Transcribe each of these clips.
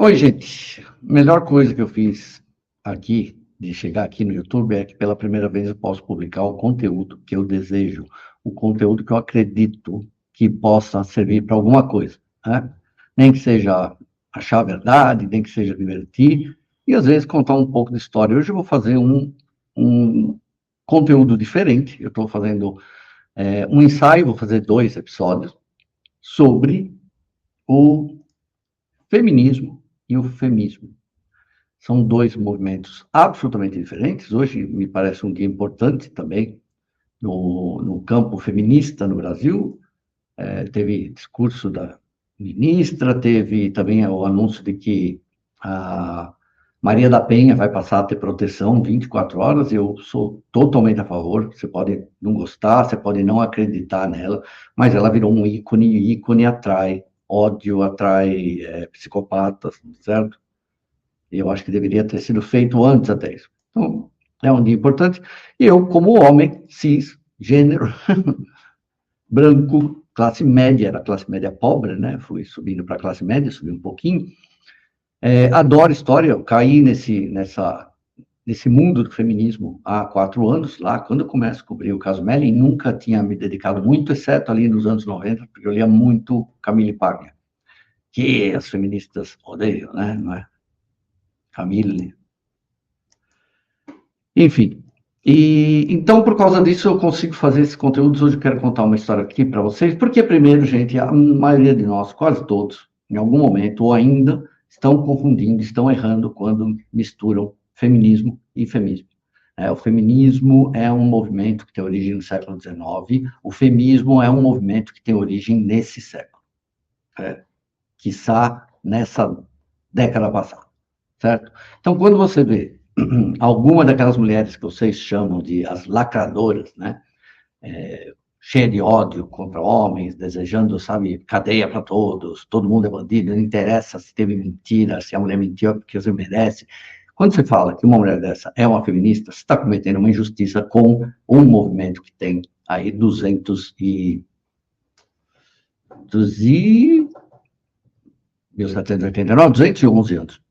Oi, gente. A melhor coisa que eu fiz aqui, de chegar aqui no YouTube, é que pela primeira vez eu posso publicar o conteúdo que eu desejo, o conteúdo que eu acredito que possa servir para alguma coisa, né? Nem que seja achar a verdade, nem que seja divertir, e às vezes contar um pouco de história. Hoje eu vou fazer um conteúdo diferente. Eu estou fazendo um ensaio, vou fazer 2 episódios sobre o feminismo e o femismo. São 2 movimentos absolutamente diferentes. Hoje me parece um dia importante também no campo feminista no Brasil. Teve discurso da ministra, teve também o anúncio de que a Maria da Penha vai passar a ter proteção 24 horas. Eu sou totalmente a favor. Você pode não gostar, você pode não acreditar nela, mas ela virou um ícone, e ícone atrai ódio, atrai psicopatas, certo? Eu acho que deveria ter sido feito antes até isso. Então, é um dia importante. E eu, como homem, cis, gênero, branco, classe média, era classe média pobre, né? Fui subindo para a classe média, subi um pouquinho. Adoro história, eu caí nesse mundo do feminismo há 4 anos, lá quando eu começo a cobrir o caso Melling, nunca tinha me dedicado muito, exceto ali nos anos 90, porque eu lia muito Camille Paglia, que as feministas odeiam, né? Não é? Camille. Enfim, e então por causa disso eu consigo fazer esses conteúdos. Hoje eu quero contar uma história aqui para vocês, porque primeiro, gente, a maioria de nós, quase todos, em algum momento ou ainda, estão confundindo, estão errando quando misturam feminismo e feminismo. O feminismo é um movimento que tem origem no século XIX, o feminismo é um movimento que tem origem nesse século, quiçá nessa década passada, certo? Então, quando você vê alguma daquelas mulheres que vocês chamam de as lacradoras, né? Cheia de ódio contra homens, desejando, sabe, cadeia para todos, todo mundo é bandido, não interessa se teve mentira, se a mulher mentiu é porque você merece. Quando você fala que uma mulher dessa é uma feminista, você está cometendo uma injustiça com um movimento que tem aí 211 anos.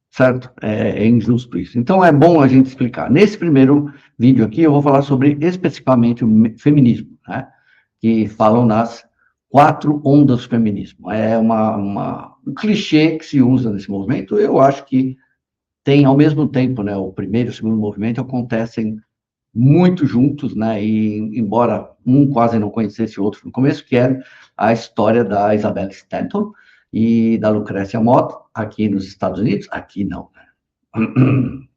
Certo? É injusto isso. Então, é bom a gente explicar. Nesse primeiro vídeo aqui, eu vou falar sobre especificamente o feminismo, né? Que falam nas 4 ondas do feminismo. É um clichê que se usa nesse movimento. Eu acho que tem, ao mesmo tempo, né, o primeiro e o segundo movimento acontecem muito juntos, né? E, embora um quase não conhecesse o outro no começo, que é a história da Isabel Stanton e da Lucrécia Mott, aqui nos Estados Unidos. Aqui não,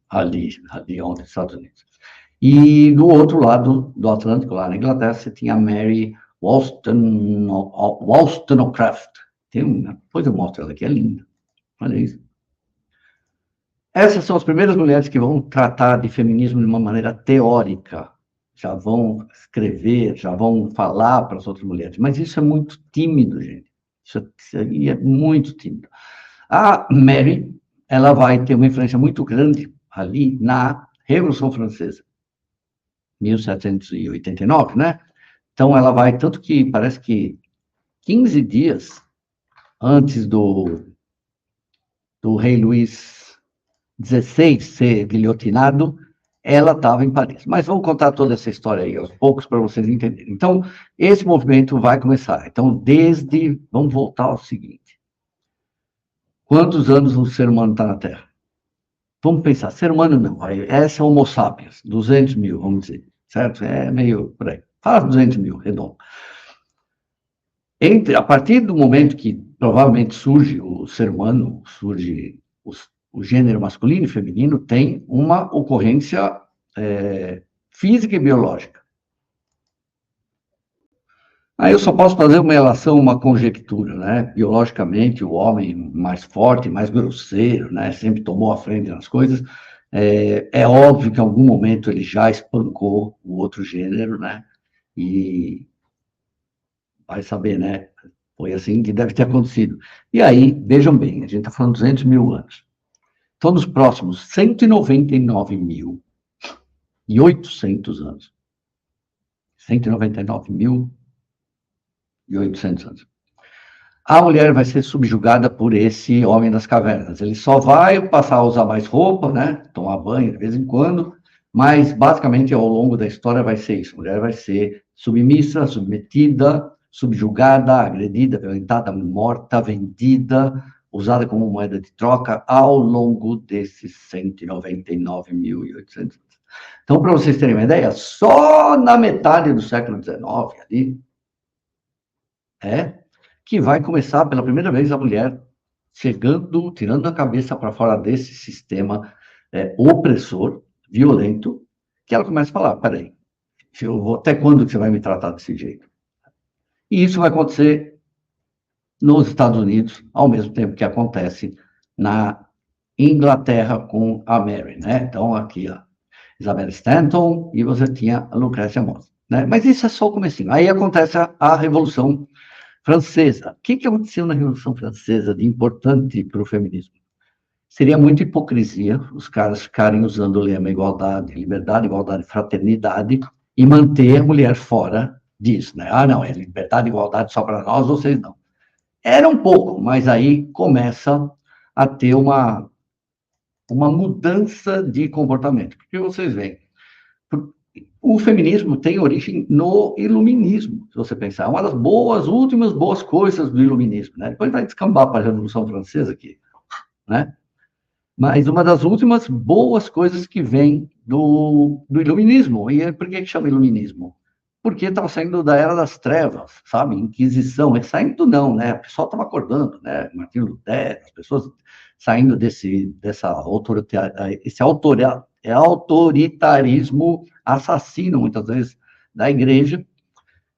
ali onde, Estados Unidos. E do outro lado do Atlântico, lá na Inglaterra, você tinha a Mary Wollstonecraft. Depois eu mostro ela aqui, é linda. Olha isso. Essas são as primeiras mulheres que vão tratar de feminismo de uma maneira teórica. Já vão escrever, já vão falar para as outras mulheres. Mas isso é muito tímido, gente. Isso aí é muito tímido. A Mary, ela vai ter uma influência muito grande ali na Revolução Francesa, 1789, né? Então, ela vai, tanto que parece que 15 dias antes do rei Luís XVI ser guilhotinado, ela estava em Paris. Mas vamos contar toda essa história aí aos poucos para vocês entenderem. Então, esse movimento vai começar. Então, vamos voltar ao seguinte. Quantos anos o ser humano está na Terra? Vamos pensar, ser humano não, essa é Homo sapiens, 200 mil, vamos dizer, certo? É meio por aí. Fala 200 mil, redondo. A partir do momento que provavelmente surge o ser humano, surge o gênero masculino e feminino, tem uma ocorrência física e biológica. Aí eu só posso fazer uma relação, uma conjectura, né? Biologicamente, o homem mais forte, mais grosseiro, né? Sempre tomou a frente nas coisas. É óbvio que em algum momento ele já espancou o outro gênero, né? E vai saber, né? Foi assim que deve ter acontecido. E aí, vejam bem, a gente está falando de 200 mil anos. Então, nos próximos 199.800 anos, 199.800 anos, a mulher vai ser subjugada por esse homem das cavernas. Ele só vai passar a usar mais roupa, né? Tomar banho de vez em quando, mas basicamente ao longo da história vai ser isso. A mulher vai ser submissa, submetida, subjugada, agredida, violentada, morta, vendida, usada como moeda de troca ao longo desses 199.800 anos. Então, para vocês terem uma ideia, só na metade do século XIX ali, que vai começar pela primeira vez a mulher chegando, tirando a cabeça para fora desse sistema opressor, violento, que ela começa a falar, peraí, até quando que você vai me tratar desse jeito? E isso vai acontecer nos Estados Unidos, ao mesmo tempo que acontece na Inglaterra com a Mary, né? Então, aqui, a Isabel Stanton, e você tinha a Lucrécia Mott, né? Mas isso é só o comecinho. Aí acontece a Revolução Francesa. O que aconteceu na Revolução Francesa de importante para o feminismo? Seria muita hipocrisia os caras ficarem usando o lema igualdade, liberdade, igualdade, fraternidade e manter a mulher fora disso, né? Ah, não, é liberdade e igualdade só para nós, vocês não. Era um pouco, mas aí começa a ter uma mudança de comportamento. Porque vocês veem, o feminismo tem origem no iluminismo, se você pensar. Uma das últimas boas coisas do iluminismo, né? Depois vai descambar para a Revolução Francesa aqui, né? Mas uma das últimas boas coisas que vem do iluminismo. E por que chama iluminismo? Porque estava saindo da Era das Trevas, sabe? Inquisição. É saindo não, né? O pessoal estava acordando, né? Martinho Lutero, as pessoas saindo esse autoritarismo assassino, muitas vezes, da igreja,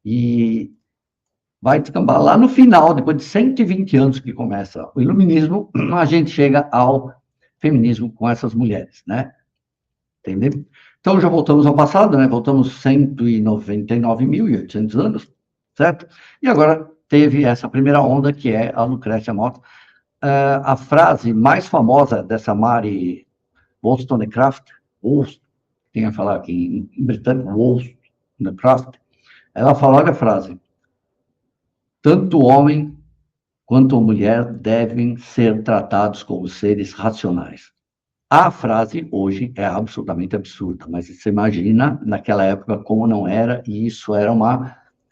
e vai descambar. Lá no final, depois de 120 anos que começa o iluminismo, a gente chega ao feminismo com essas mulheres, né? Entendeu? Então, já voltamos ao passado, né? Voltamos 199.800 anos, certo? E agora teve essa primeira onda, que é a Lucrécia Mott. A frase mais famosa dessa Mary Wollstonecraft, tem a falar aqui em britânico, Wollstonecraft, ela fala, olha a frase, tanto o homem quanto a mulher devem ser tratados como seres racionais. A frase hoje é absolutamente absurda, mas você imagina naquela época como não era, e isso era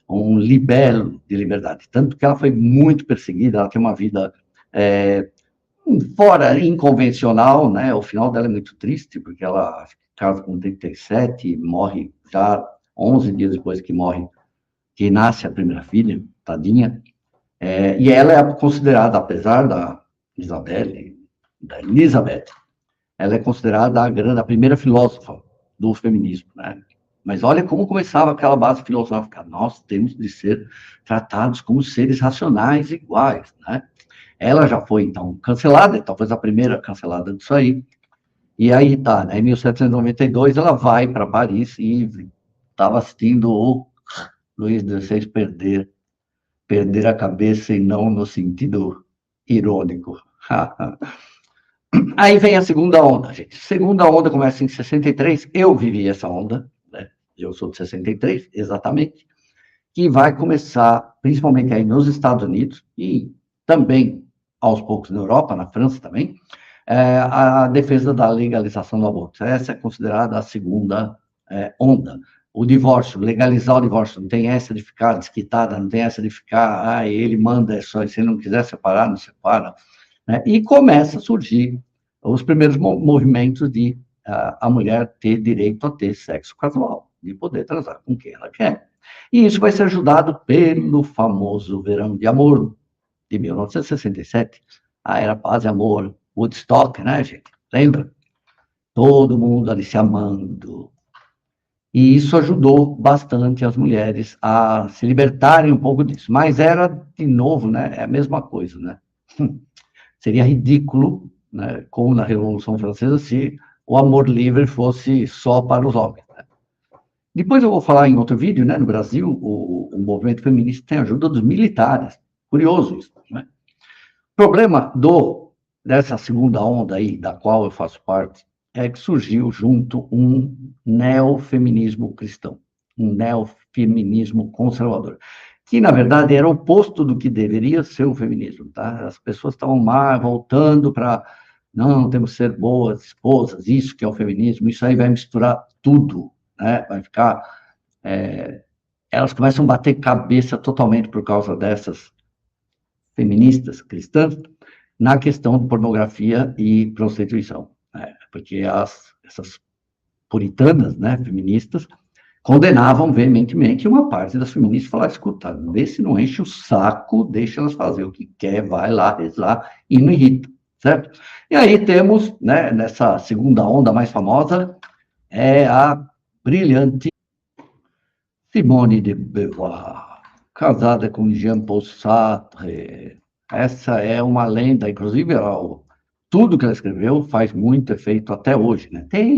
um libelo de liberdade. Tanto que ela foi muito perseguida, ela tem uma vida fora inconvencional, né? O final dela é muito triste, porque ela casa com 37, morre já 11 dias depois que morre, que nasce a primeira filha, tadinha. E ela é considerada, apesar da Isabelle, da Elizabeth, ela é considerada a primeira filósofa do feminismo, né? Mas olha como começava aquela base filosófica. Nós temos de ser tratados como seres racionais iguais, né? Ela já foi, então, cancelada, talvez a primeira cancelada disso aí. E aí tá, né? Em 1792 ela vai para Paris e estava assistindo o Luís XVI perder a cabeça e não no sentido irônico. Aí vem a segunda onda, gente. Segunda onda começa em 63. Eu vivi essa onda, né? Eu sou de 63, exatamente. Que vai começar, principalmente aí nos Estados Unidos e também, aos poucos, na Europa, na França também, a defesa da legalização do aborto. Essa é considerada a segunda onda. O divórcio, legalizar o divórcio, não tem essa de ficar desquitada, não tem essa de ficar, ele manda, é só, se ele não quiser separar, não separa. Né? E começa a surgir os primeiros movimentos de a mulher ter direito a ter sexo casual, de poder transar com quem ela quer. E isso vai ser ajudado pelo famoso Verão de Amor, de 1967. Era paz e amor, Woodstock, né, gente? Lembra? Todo mundo ali se amando. E isso ajudou bastante as mulheres a se libertarem um pouco disso. Mas era, de novo, né, é a mesma coisa, né? Seria ridículo, né, como na Revolução Francesa, se o amor livre fosse só para os homens. Né? Depois eu vou falar em outro vídeo, né, no Brasil, o movimento feminista tem a ajuda dos militares. Curioso isso, né? O problema dessa segunda onda aí, da qual eu faço parte, é que surgiu junto um neofeminismo cristão, um neofeminismo conservador. que, na verdade, era o oposto do que deveria ser o feminismo, tá? As pessoas estavam voltando para, não, temos que ser boas esposas, isso que é o feminismo, isso aí vai misturar tudo, né? Vai ficar... elas começam a bater cabeça totalmente por causa dessas feministas cristãs na questão de pornografia e prostituição, né? Porque essas puritanas, né, feministas, condenavam veementemente, uma parte das feministas falava, escuta, vê se não enche o saco, deixa elas fazer o que quer, vai lá rezar e não irrita, certo? E aí temos, né, nessa segunda onda mais famosa, é a brilhante Simone de Beauvoir, casada com Jean-Paul Sartre. Essa é uma lenda, inclusive tudo que ela escreveu faz muito efeito até hoje, né? Tem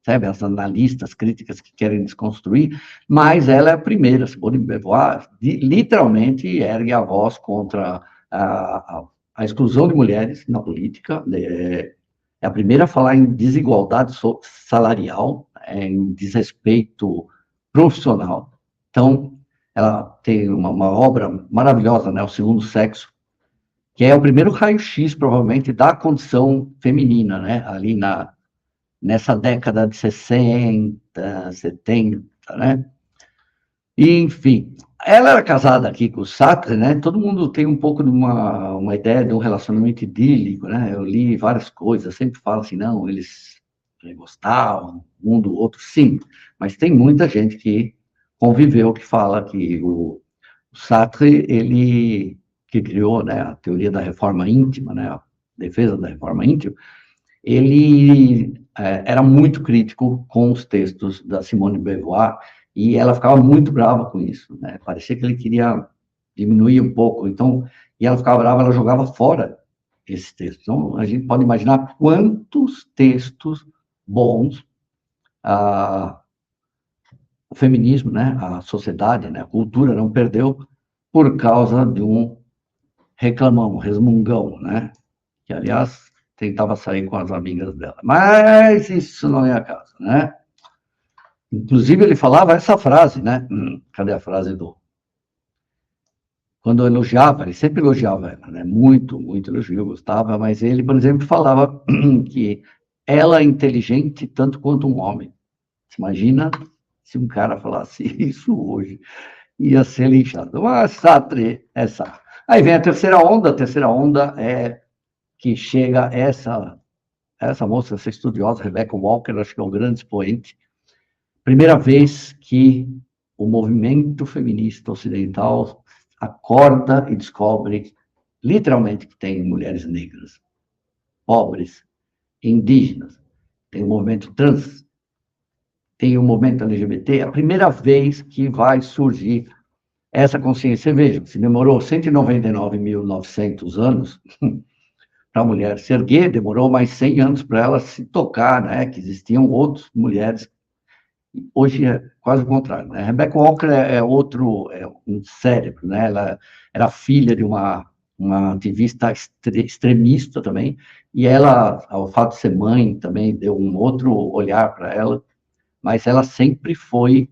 sabe, as analistas críticas que querem desconstruir, mas ela é a primeira, Simone de Beauvoir, literalmente ergue a voz contra a exclusão de mulheres na política, é a primeira a falar em desigualdade salarial, em desrespeito profissional. Então, ela tem uma obra maravilhosa, né, O Segundo Sexo, que é o primeiro raio-x, provavelmente, da condição feminina, né, ali nessa década de 60, 70, né? E, enfim, ela era casada aqui com o Sartre, né? Todo mundo tem um pouco de uma ideia de um relacionamento idílico, né? Eu li várias coisas, sempre falo assim, não, eles gostavam um do outro, sim, mas tem muita gente que conviveu, que fala que o Sartre, ele que criou, né, a teoria da reforma íntima, né, a defesa da reforma íntima, ele era muito crítico com os textos da Simone de Beauvoir e ela ficava muito brava com isso, né? Parecia que ele queria diminuir um pouco, então, e ela ficava brava, ela jogava fora esses textos. Então, a gente pode imaginar quantos textos bons o feminismo, né, a sociedade, né, a cultura não perdeu por causa de um reclamão, um resmungão, né? Que, aliás, tentava sair com as amigas dela. Mas isso não é a casa, né? Inclusive, ele falava essa frase, né? Cadê a frase do... Quando elogiava, ele sempre elogiava ela, né? Muito, muito elogio, gostava, mas ele, por exemplo, falava que ela é inteligente tanto quanto um homem. Você imagina se um cara falasse isso hoje, ia ser linchado. Mas Sartre é Sartre. Aí vem a terceira onda é que chega essa moça, essa estudiosa, Rebecca Walker, acho que é um grande expoente. Primeira vez que o movimento feminista ocidental acorda e descobre, literalmente, que tem mulheres negras, pobres, indígenas, tem o movimento trans, tem o movimento LGBT, é a primeira vez que vai surgir essa consciência. Veja, se demorou 199.900 anos para a mulher se erguer, demorou mais 100 anos para ela se tocar, né, que existiam outras mulheres. Hoje é quase o contrário, né? Rebecca Walker é um cérebro, né? Ela era filha de uma ativista extremista também, e ela, ao fato de ser mãe, também deu um outro olhar para ela, mas ela sempre foi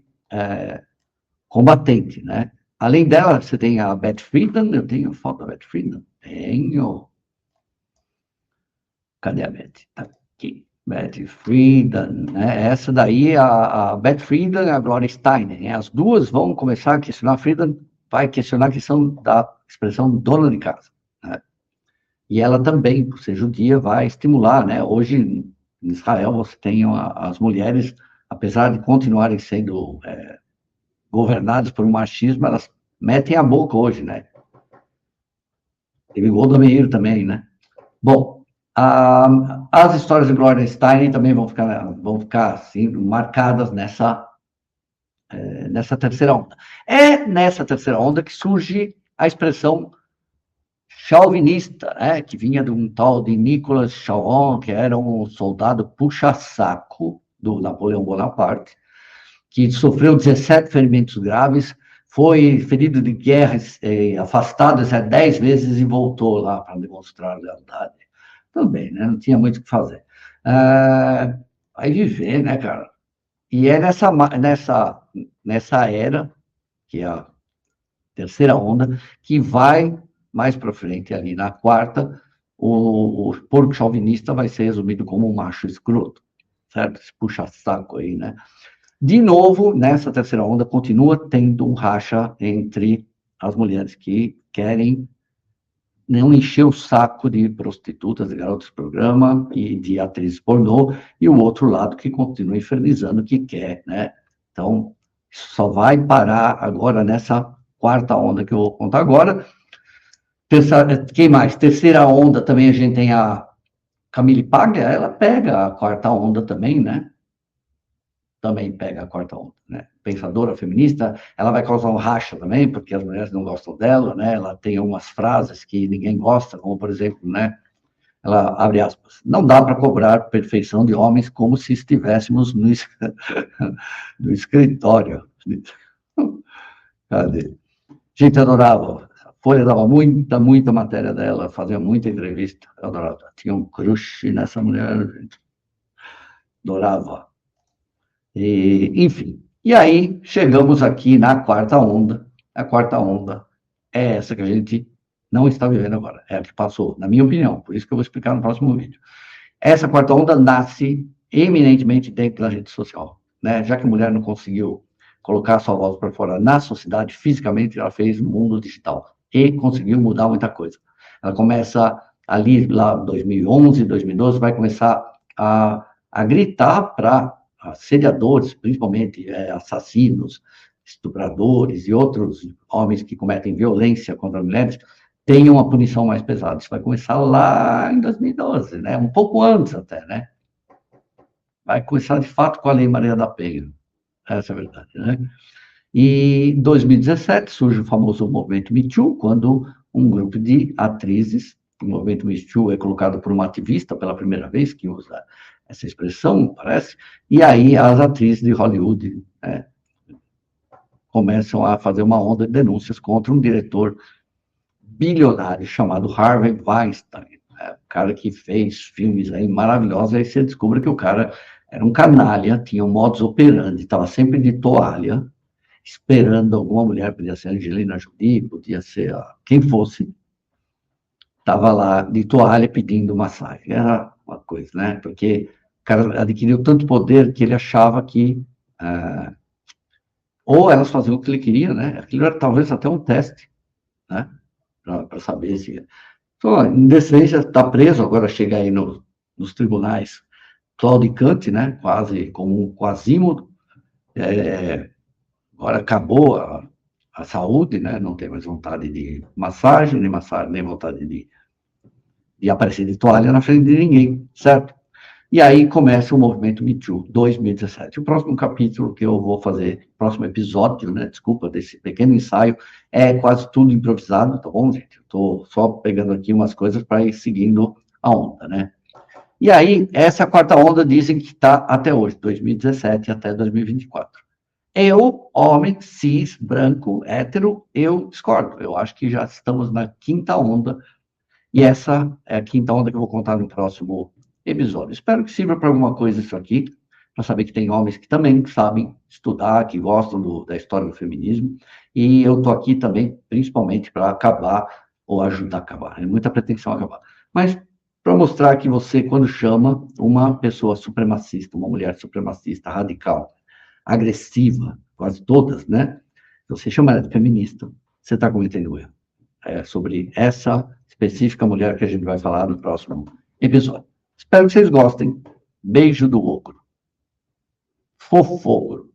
combatente, né? Além dela, você tem a Beth Friedan, eu tenho foto da Beth Friedan? Tenho. Cadê a Beth? Tá aqui. Beth Friedan, né? Essa daí, a Beth Friedan e a Gloria Steinem, né? As duas vão começar a questionar, a Friedan vai questionar a questão da expressão dona de casa, né? E ela também, por ser judia, vai estimular, né? Hoje, em Israel, você tem as mulheres, apesar de continuarem sendo governadas por um machismo, elas metem a boca hoje, né? Teve Golda Meir também, né? Bom, as histórias de Gloria Steinem também vão ficar assim, marcadas nessa terceira onda. É nessa terceira onda que surge a expressão chauvinista, né, que vinha de um tal de Nicolas Chauvin, que era um soldado puxa-saco do Napoleão Bonaparte, que sofreu 17 ferimentos graves, foi ferido de guerra, afastado 10 vezes e voltou lá para demonstrar lealdade. Também, né? Não tinha muito o que fazer. Vai viver, né, cara? E é nessa era, que é terceira onda, que vai mais para frente, ali na quarta, o porco chauvinista vai ser resumido como um macho escroto, certo? Esse puxa-saco aí, né? De novo, nessa terceira onda, continua tendo um racha entre as mulheres que querem não encher o saco de prostitutas, de garotas de programa e de atrizes pornô, e o outro lado que continua infernizando o que quer, né? Então, isso só vai parar agora nessa quarta onda que eu vou contar agora. Quem mais? Terceira onda também a gente tem a Camille Paglia, ela pega a quarta onda também, né? Também pega a quarta onda, né? Pensadora feminista, ela vai causar um racha também, porque as mulheres não gostam dela, né? Ela tem umas frases que ninguém gosta, como, por exemplo, né? Ela abre aspas, não dá para cobrar perfeição de homens como se estivéssemos no escritório. Cadê? Gente, adorava. A Folha dava muita matéria dela, fazia muita entrevista. Eu adorava. Tinha um crush nessa mulher, gente. Adorava. Enfim. E aí, chegamos aqui na quarta onda. A quarta onda é essa que a gente não está vivendo agora. É a que passou, na minha opinião. Por isso que eu vou explicar no próximo vídeo. Essa quarta onda nasce eminentemente dentro da rede social, né? Já que a mulher não conseguiu colocar sua voz para fora na sociedade, fisicamente, ela fez no mundo digital e conseguiu mudar muita coisa. Ela começa ali, lá 2011, 2012, vai começar a gritar para assediadores, principalmente assassinos, estupradores e outros homens que cometem violência contra mulheres, tenham uma punição mais pesada. Isso vai começar lá em 2012, né? Um pouco antes até, né? Vai começar, de fato, com a Lei Maria da Penha. Essa é a verdade, né? E em 2017 surge o famoso movimento Me Too, quando um grupo de atrizes, o movimento Me Too é colocado por uma ativista pela primeira vez, que usa essa expressão, parece, e aí as atrizes de Hollywood, né, começam a fazer uma onda de denúncias contra um diretor bilionário chamado Harvey Weinstein, né? O cara que fez filmes aí maravilhosos, aí você descobre que o cara era um canalha, tinha um modus operandi, estava sempre de toalha, esperando alguma mulher, podia ser Angelina Jolie, podia ser quem fosse, estava lá de toalha pedindo massagem. Era uma coisa, né? Porque o cara adquiriu tanto poder que ele achava que ou elas faziam o que ele queria, né? Aquilo era talvez até um teste, né? Para saber se então, indecência está preso, agora chega aí nos tribunais claudicante, né? Quase como um Quasímodo. Agora acabou a saúde, né? Não tem mais vontade de massagem, nem vontade de aparecer de toalha na frente de ninguém, certo? E aí começa o movimento Me Too 2017. O próximo capítulo que eu vou fazer, próximo episódio, né? Desculpa, desse pequeno ensaio, é quase tudo improvisado, tá bom, gente? Eu tô só pegando aqui umas coisas para ir seguindo a onda, né? E aí, essa quarta onda dizem que está até hoje, 2017 até 2024. Eu, homem, cis, branco, hétero, eu discordo. Eu acho que já estamos na quinta onda, e essa é a quinta onda que eu vou contar no próximo episódio. Espero que sirva para alguma coisa isso aqui, para saber que tem homens que também sabem estudar, que gostam da história do feminismo, e eu estou aqui também, principalmente, para acabar, ou ajudar a acabar. É muita pretensão acabar. Mas para mostrar que você, quando chama uma pessoa supremacista, uma mulher supremacista, radical, agressiva, quase todas, né? Você chama ela de feminista, você está cometendo erro. É sobre essa específica mulher que a gente vai falar no próximo episódio. Espero que vocês gostem. Beijo do ogro. Fofogro.